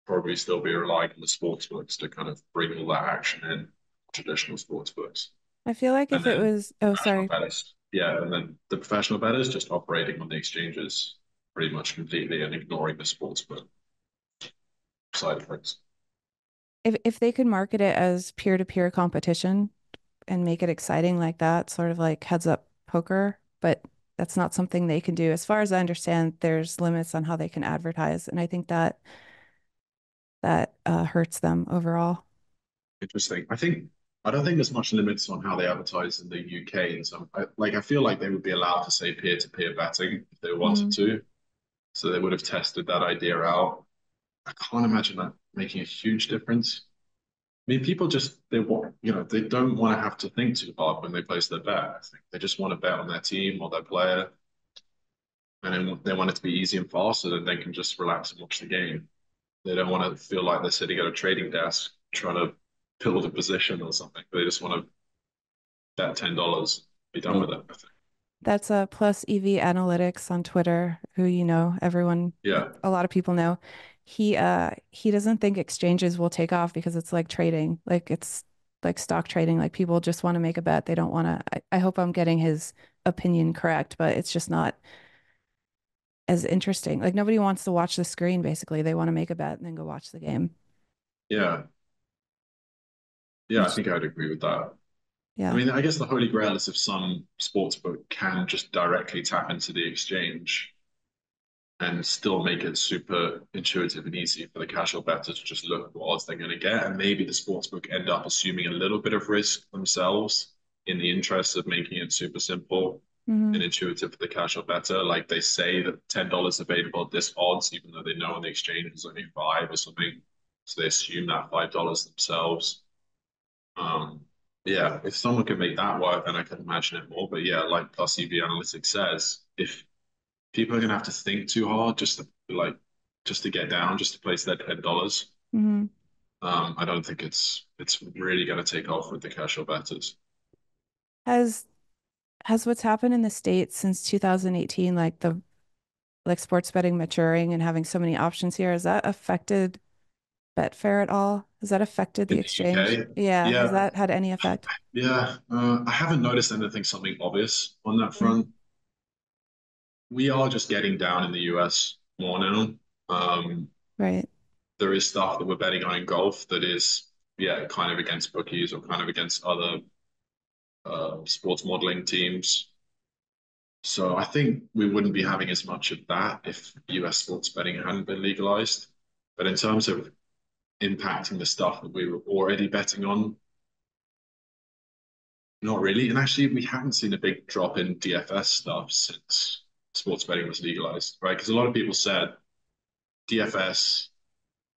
probably still be relying on the sports books to kind of bring all that action in, traditional sports books. I feel like And if it then was, oh, professional sorry. bettors. Yeah, and then the professional bettors just operating on the exchanges pretty much completely and ignoring the sports book side of things. If they could market it as peer-to-peer competition and make it exciting like that, sort of like heads up poker, but that's not something they can do. As far as I understand, there's limits on how they can advertise, and I think that hurts them overall. Interesting. I don't think there's much limits on how they advertise in the UK. And some I feel like they would be allowed to say peer-to-peer betting if they wanted Hmm. to. So they would have tested that idea out. I can't imagine that making a huge difference. I mean, people just they want they don't want to have to think too hard when they place their bet. I think they just want to bet on their team or their player, and then they want it to be easy and fast, so that they can just relax and watch the game. They don't want to feel like they're sitting at a trading desk trying to build a position or something. They just want to bet $10, be I done with think it. I think. that's a plus EV Analytics on Twitter, who everyone, Yeah, a lot of people know. He doesn't think exchanges will take off because it's like trading, like it's like stock trading. Like people just want to make a bet. They don't want to. I hope I'm getting his opinion correct, but it's just not as interesting. Like nobody wants to watch the screen, basically. They want to make a bet and then go watch the game. yeah, yeah. I Which, think I'd agree with that. I yeah. mean, I guess the holy grail is if some sportsbook can just directly tap into the exchange and still make it super intuitive and easy for the casual better to just look at what odds they're going to get. And maybe the sportsbook end up assuming a little bit of risk themselves in the interest of making it super simple Hmm. and intuitive for the casual better. Like they say that $10 available at this odds, even though they know on the exchange is only five or something. So they assume that $5 themselves. Um, yeah, if someone can make that work, then I can imagine it more. But yeah, like Plus EV Analytics says, if people are gonna have to think too hard just to get down, just to place their $10, Hmm. I don't think it's really going to take off with the casual bettors. Has has what's happened in the States since 2018, like the like sports betting maturing and having so many options here, has that affected Betfair at all? Has that affected the In the exchange? UK, Yeah, has yeah, that had any effect? yeah. I haven't noticed anything something obvious on that Mm, front. We are just getting down in the US more now. Um, right. there is stuff that we're betting on in golf that is, yeah, kind of against bookies or kind of against other sports modeling teams. So I think we wouldn't be having as much of that if US sports betting hadn't been legalized. But in terms of impacting the stuff that we were already betting on, not really. And actually, we haven't seen a big drop in DFS stuff since sports betting was legalized, right? Because a lot of people said DFS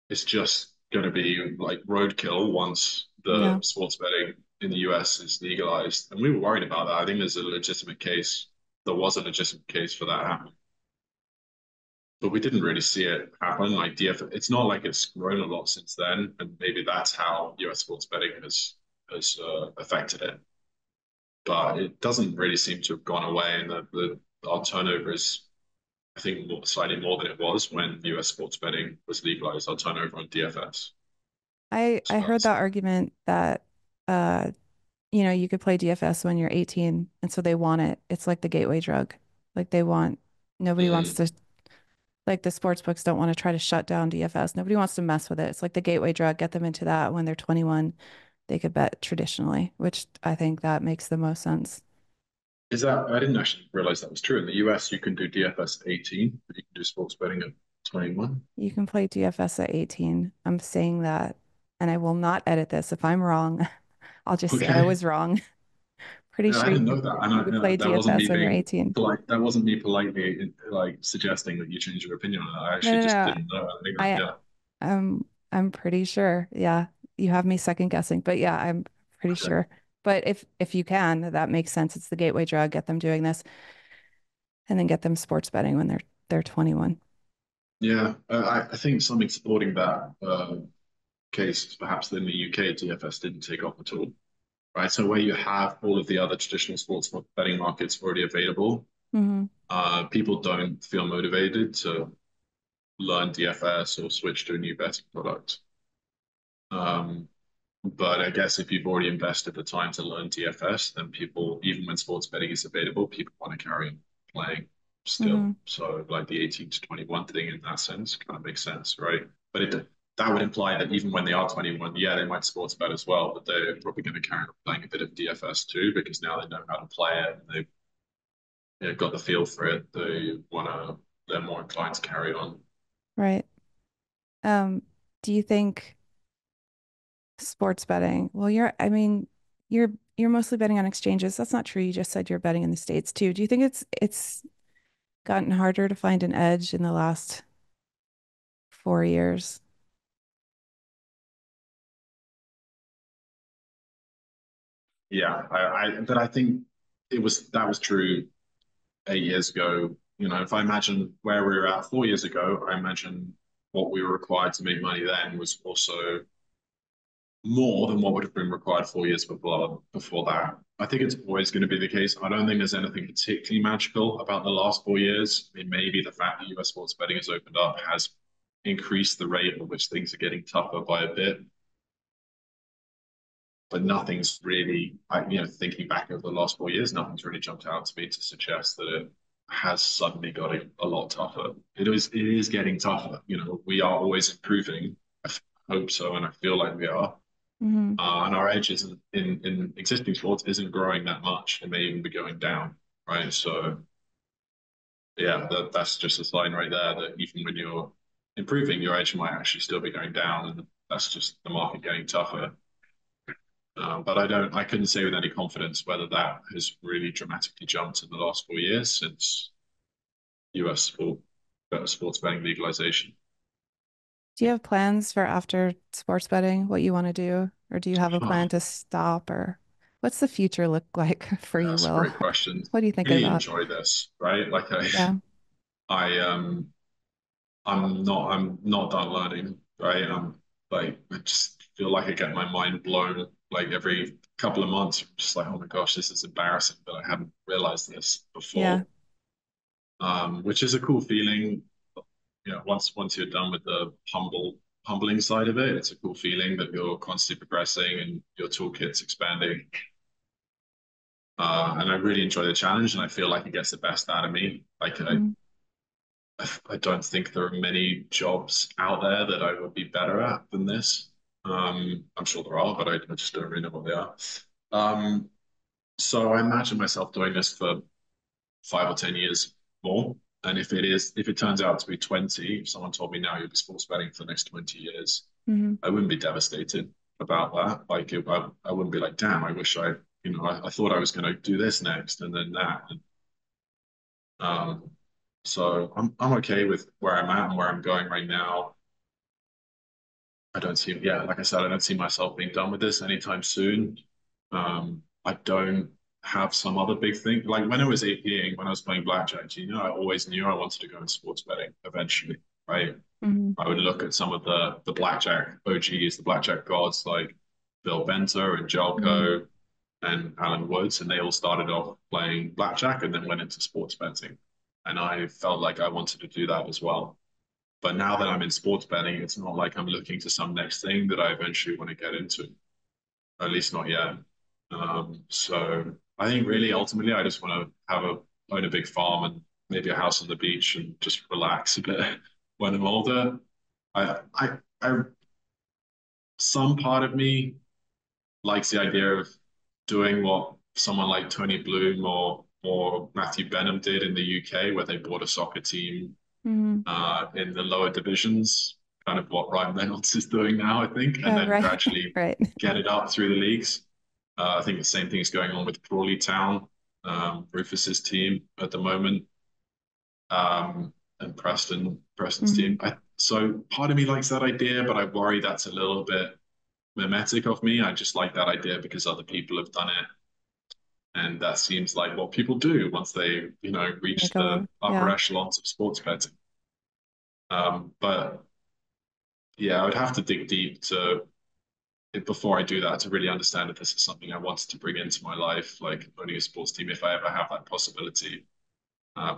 is just going to be like roadkill once the Yeah. sports betting in the US is legalized. And we were worried about that. I think there's a legitimate case. There was a legitimate case for that happening. But we didn't really see it happen. Like DFS, it's not like it's grown a lot since then, and maybe that's how US sports betting has affected it. But it doesn't really seem to have gone away, and our turnover is, I think, slightly more than it was when US sports betting was legalized. Our turnover on DFS. I So heard that argument that uh you could play DFS when you're 18, and so they want it. It's like the gateway drug. Like they want nobody wants mm. to like the sports books don't want to try to shut down DFS. Nobody wants to mess with it. It's like the gateway drug, get them into that when they're 21, they could bet traditionally, which I think that makes the most sense. Is that I didn't actually realize that was true. In the US, you can do DFS at 18, but you can do sports betting at 21. You can play DFS at 18. I'm saying that, and I will not edit this. If I'm wrong, I'll just say I Okay. was wrong. Pretty Yeah, I sure didn't know that. you could play That wasn't me DFS when you're being 18. polite. That wasn't me politely like suggesting that you change your opinion on that. I No, actually no, just no. didn't know. I think, I yeah. I'm pretty sure. Yeah. You have me second guessing, but yeah, I'm pretty Okay. sure. But if you can, that makes sense. It's the gateway drug. Get them doing this and then get them sports betting when they're 21. Yeah, I think something supporting that case is perhaps in the UK, DFS didn't take off at all, right? So where you have all of the other traditional sports betting markets already available, Hmm. people don't feel motivated to learn DFS or switch to a new betting product. Um, But I guess if you've already invested the time to learn DFS, then people, even when sports betting is available, people want to carry on playing still. Hmm. So like the 18 to 21 thing in that sense kind of makes sense, right? But that would imply that even when they are 21, yeah, they might sports bet as well, but they're probably going to carry on playing a bit of DFS too, because now they know how to play it and they've, got the feel for it. They're more inclined to carry on. Right. Um, do you think sports betting? Well, I mean, you're mostly betting on exchanges. That's not true. You just said you're betting in the States too. Do you think it's gotten harder to find an edge in the last 4 years? Yeah, but I think that was true 8 years ago. You know, if I imagine where we were at 4 years ago, I imagine what we were required to make money then was also more than what would have been required 4 years before that. I think it's always going to be the case. I don't think there's anything particularly magical about the last 4 years. I mean, maybe the fact that US sports betting has opened up has increased the rate at which things are getting tougher by a bit, but nothing's really, thinking back over the last 4 years, nothing's really jumped out to me to suggest that it has suddenly got a lot tougher. It is getting tougher. You know, we are always improving. I hope so, and I feel like we are. Hmm. And our edge isn't in existing sports isn't growing that much. It may even be going down, right? So yeah, that's just a sign right there that even when you're improving, your edge might actually still be going down, and that's just the market getting tougher. But I couldn't say with any confidence whether that has really dramatically jumped in the last 4 years since US sports betting legalization. Do you have plans for after sports betting, what you want to do? Or do you have a Huh. plan to stop? Or what's the future look like for you, That's a Will? great question. What do you think I really about? enjoy this, right? Like Yeah. I I'm not done learning, right? I'm like I just feel like I get my mind blown like every couple of months. I'm just like, oh my gosh, this is embarrassing that I hadn't realized this Yeah. before. Which is a cool feeling. Once you're done with the humbling side of it, it's a cool feeling that you're constantly progressing and your toolkit's expanding. And I really enjoy the challenge, and I feel like it gets the best out of me. Like Mm. I don't think there are many jobs out there that I would be better at than this. I'm sure there are, but I just don't really know what they are. Um, so I imagine myself doing this for 5 or 10 years more. And if it turns out to be 20, if someone told me now you'll be sports betting for the next 20 years, Hmm. I wouldn't be devastated about that. I wouldn't be like, damn, I wish I thought I was going to do this next and then that. Um, so I'm okay with where I'm at and where I'm going right now. Like I said, I don't see myself being done with this anytime soon. I don't have some other big thing. Like when I was APing, when I was playing blackjack, I always knew I wanted to go in sports betting eventually, right? Hmm. I would look at some of the blackjack OGs, the blackjack gods like Bill Benter and Hmm. Jelko and Alan Woods, and they all started off playing blackjack and then went into sports betting. And I felt like I wanted to do that as well. But now that I'm in sports betting, it's not like I'm looking to some next thing that I eventually want to get into, at least not yet. So I think really ultimately I just want to own a big farm and maybe a house on the beach and just relax a bit when I'm older. I some part of me likes the idea of doing what someone like Tony Bloom or Matthew Benham did in the UK, where they bought a soccer team Hmm. in the lower divisions, kind of what Ryan Reynolds is doing now, I think, and Oh, then right. gradually Right. get it up through the leagues. I think the same thing is going on with Crawley Town, Rufus's team at the moment, and Preston's team. Hmm. So part of me likes that idea, but I worry that's a little bit mimetic of me. I just like that idea because other people have done it, and that seems like what people do once they, They reach go the on. upper Yeah. echelons of sports betting. But yeah, I would have to dig deep to before I do that to really understand if this is something I wanted to bring into my life, like owning a sports team, if I ever have that possibility.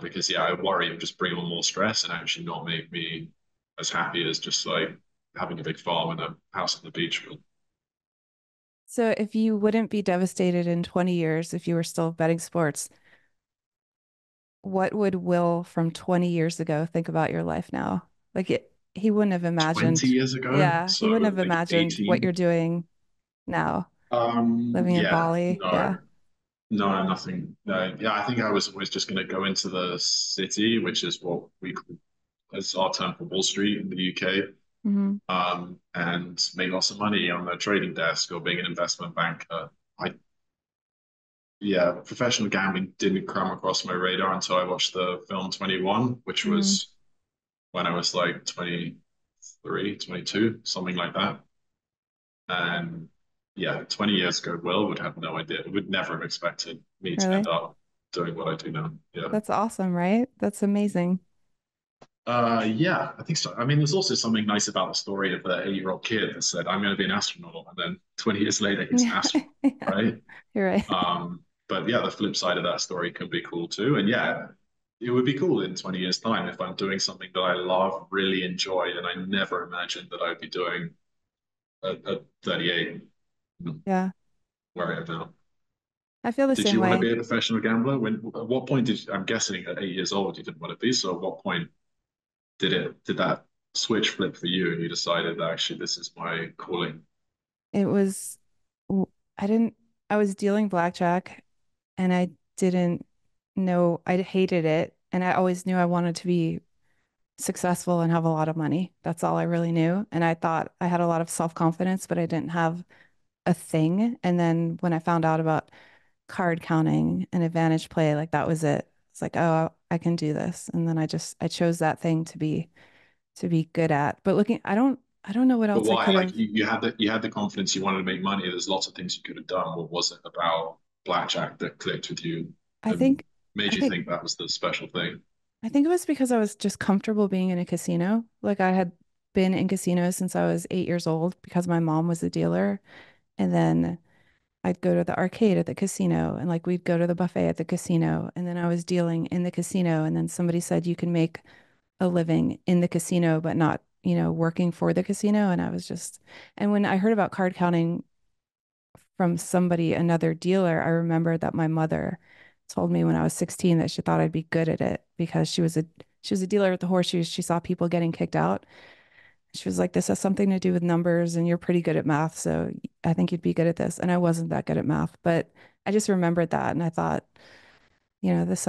Because yeah, I worry it would just bring on more stress and actually not make me as happy as just like having a big farm and a house on the beach will. So if you wouldn't be devastated in 20 years if you were still betting sports, what would Will from 20 years ago think about your life now? He wouldn't have 20 imagined, years ago, yeah, he so wouldn't have like imagined what 18. you're doing now, living in Yeah, Bali. no, Yeah. no, nothing. No, yeah, I think I was always just going to go into the city, which is what we call as our term for Wall Street in the UK, Hmm. and make lots of money on the trading desk or being an investment banker. I, yeah, professional gambling didn't come across my radar until I watched the film 21, which Hmm. was when I was like 23, 22, something like that. And yeah, 20 years ago, Will would have no idea, would never have expected me to end Really? up doing what I do now. Yeah. That's awesome, right? That's amazing. Yeah, I think so. I mean, there's also something nice about the story of the 8-year-old kid that said, I'm going to be an astronaut. And then 20 years later, he's an Yeah. astronaut, Yeah. right? You're right. But yeah, the flip side of that story can be cool too. And yeah, it would be cool in 20 years' time if I'm doing something that I love, really enjoy, and I never imagined that I'd be doing at 38, Yeah. where I am now. I feel the Did same you want to way. be a professional gambler? At what point I'm guessing at 8 years old, you didn't want to be. So at what point did that switch flip for you and you decided that actually this is my calling? It was, I didn't, I was dealing blackjack and I didn't know, I hated it. And I always knew I wanted to be successful and have a lot of money. That's all I really knew. And I thought I had a lot of self-confidence, but I didn't have a thing. And then when I found out about card counting and advantage play, like that was it. It's like, oh, I can do this. And then I chose that thing to be good at. But I don't know what But else I why? could Like have. you had the confidence you wanted to make money. There's lots of things you could have done. What was it about blackjack that clicked with you I and think, made I you think, think that was the special thing? I think it was because I was just comfortable being in a casino. Like I had been in casinos since I was 8 years old because my mom was a dealer. And then I'd go to the arcade at the casino and like we'd go to the buffet at the casino. And then I was dealing in the casino. And then somebody said you can make a living in the casino, but not, working for the casino. And I was just, and when I heard about card counting from somebody, another dealer, I remember that my mother told me when I was 16 that she thought I'd be good at it because she was a dealer at the horseshoes. She saw people getting kicked out. She was like, this has something to do with numbers and you're pretty good at math. So I think you'd be good at this. And I wasn't that good at math, but I just remembered that. And I thought, this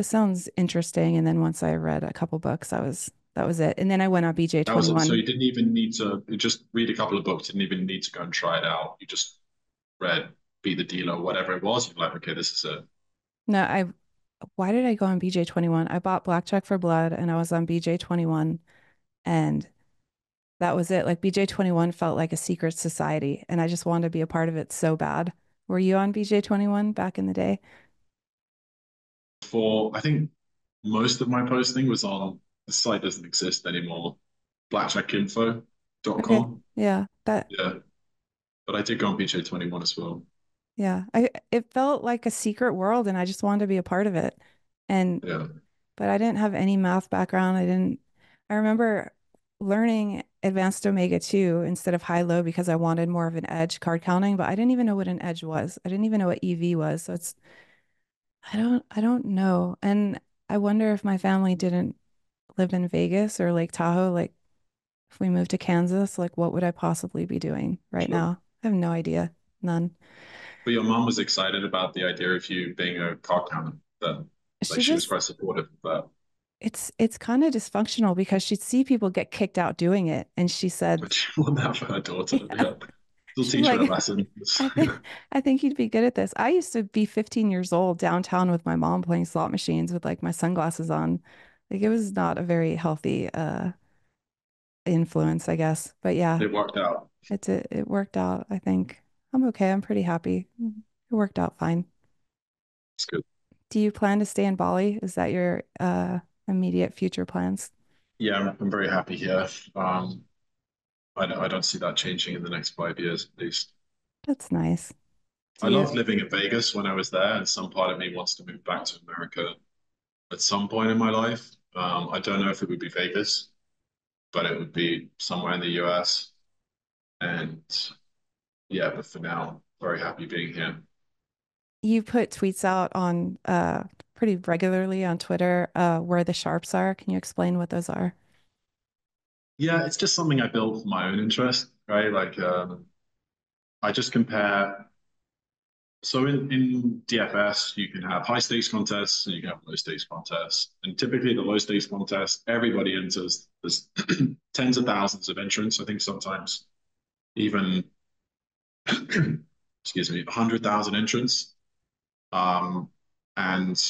sounds interesting. And then once I read a couple books, that was it. And then I went on BJ That was it. So 21. you didn't even need to you just read a couple of books, didn't even need to go and try it out. You just read Be the Dealer, whatever it was. You're like, okay, this is it. No, why did I go on BJ 21? I bought Blackjack for Blood and I was on BJ 21 and that was it. Like BJ 21 felt like a secret society and I just wanted to be a part of it so bad. Were you on BJ 21 back in the day? I think most of my posting was on the site doesn't exist anymore, Okay. blackjackinfo.com. Yeah. Yeah. But I did go on BJ21 as well. Yeah. It felt like a secret world and I just wanted to be a part of it. And Yeah. but I didn't have any math background. I remember learning advanced Omega 2 instead of high low because I wanted more of an edge card counting, but I didn't even know what an edge was. I didn't even know what EV was. So I don't know. And I wonder if my family didn't live in Vegas or Lake Tahoe, like if we moved to Kansas, like what would I possibly be doing right Sure. now? I have no idea. None. But your mom was excited about the idea of you being a car counter. That She like she was just quite supportive of that. it's kind of dysfunctional because she'd see people get kicked out doing it. And she said, But she wanted that for her daughter. yeah, Yeah. She'll she's teach her a like, lesson. I think I think you'd be good at this. I used to be 15 years old downtown with my mom playing slot machines with like my sunglasses on. Like it was not a very healthy influence, I guess. But yeah, It worked out. it worked out. I think I'm okay. I'm pretty happy. It worked out fine. It's good. Do you plan to stay in Bali? Is that your immediate future plans? Yeah, I'm very happy here. I don't see that changing in the next 5 years at least. That's nice. Do I you? loved living in Vegas when I was there, and some part of me wants to move back to America at some point in my life. I don't know if it would be Vegas, but it would be somewhere in the US. And yeah, but for now, very happy being here. You put tweets out on pretty regularly on Twitter where the sharps are. Can you explain what those are? Yeah, it's just something I built for my own interest, right? Like I just compare. So in DFS, you can have high stakes contests and you can have low stakes contests. And typically, the low stakes contest, everybody enters. There's tens of thousands of entrants. I think sometimes even, excuse me, 100,000 entrants. Um, and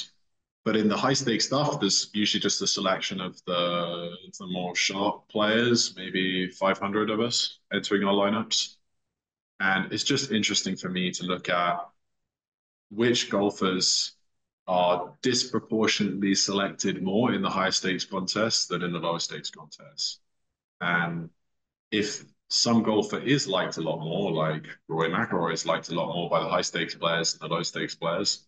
but in the high stakes stuff, there's usually just a selection of the more sharp players, maybe 500 of us entering our lineups. And it's just interesting for me to look at which golfers are disproportionately selected more in the high stakes contests than in the lower stakes contests. And if some golfer is liked a lot more, like Roy McIlroy is liked a lot more by the high stakes players than the low stakes players,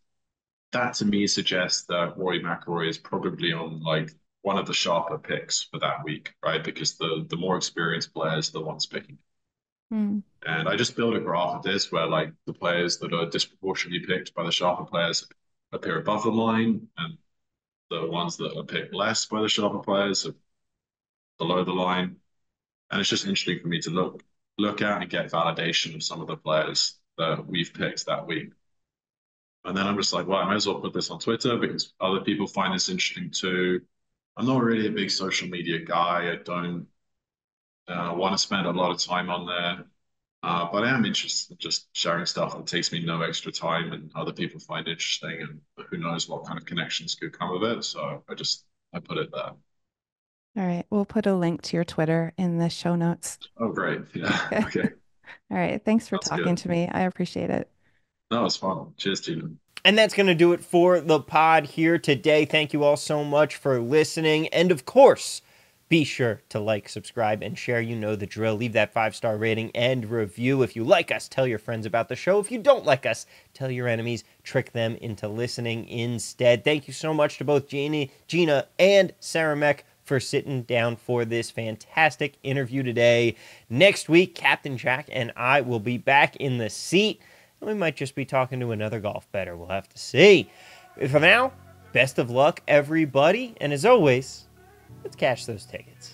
that to me suggests that Roy McIlroy is probably on like one of the sharper picks for that week, right? Because the more experienced players are the ones picking. Hmm. And I just build a graph of this where like the players that are disproportionately picked by the sharper players appear above the line, and the ones that are picked less by the sharper players are below the line. And it's just interesting for me to look at and get validation of some of the players that we've picked that week. And then I'm just like, well, I might as well put this on Twitter because other people find this interesting too. I'm not really a big social media guy. I don't want to spend a lot of time on there. But I am interested in just sharing stuff that takes me no extra time and other people find interesting, and who knows what kind of connections could come of it. So I put it there. All right. We'll put a link to your Twitter in the show notes. Oh, great. Yeah. Okay. Okay. All right. Thanks for That's talking good. to me. I appreciate it. No, it's fun. Cheers, Gina. And that's going to do it for the pod here today. Thank you all so much for listening. And of course, Be sure to like, subscribe, and share. You know the drill. Leave that 5-star rating and review. If you like us, tell your friends about the show. If you don't like us, tell your enemies. Trick them into listening instead. Thank you so much to both Gina and Saramek for sitting down for this fantastic interview today. Next week, Captain Jack and I will be back in the seat. And we might just be talking to another golf bettor. We'll have to see. For now, best of luck, everybody. And as always, let's cash those tickets.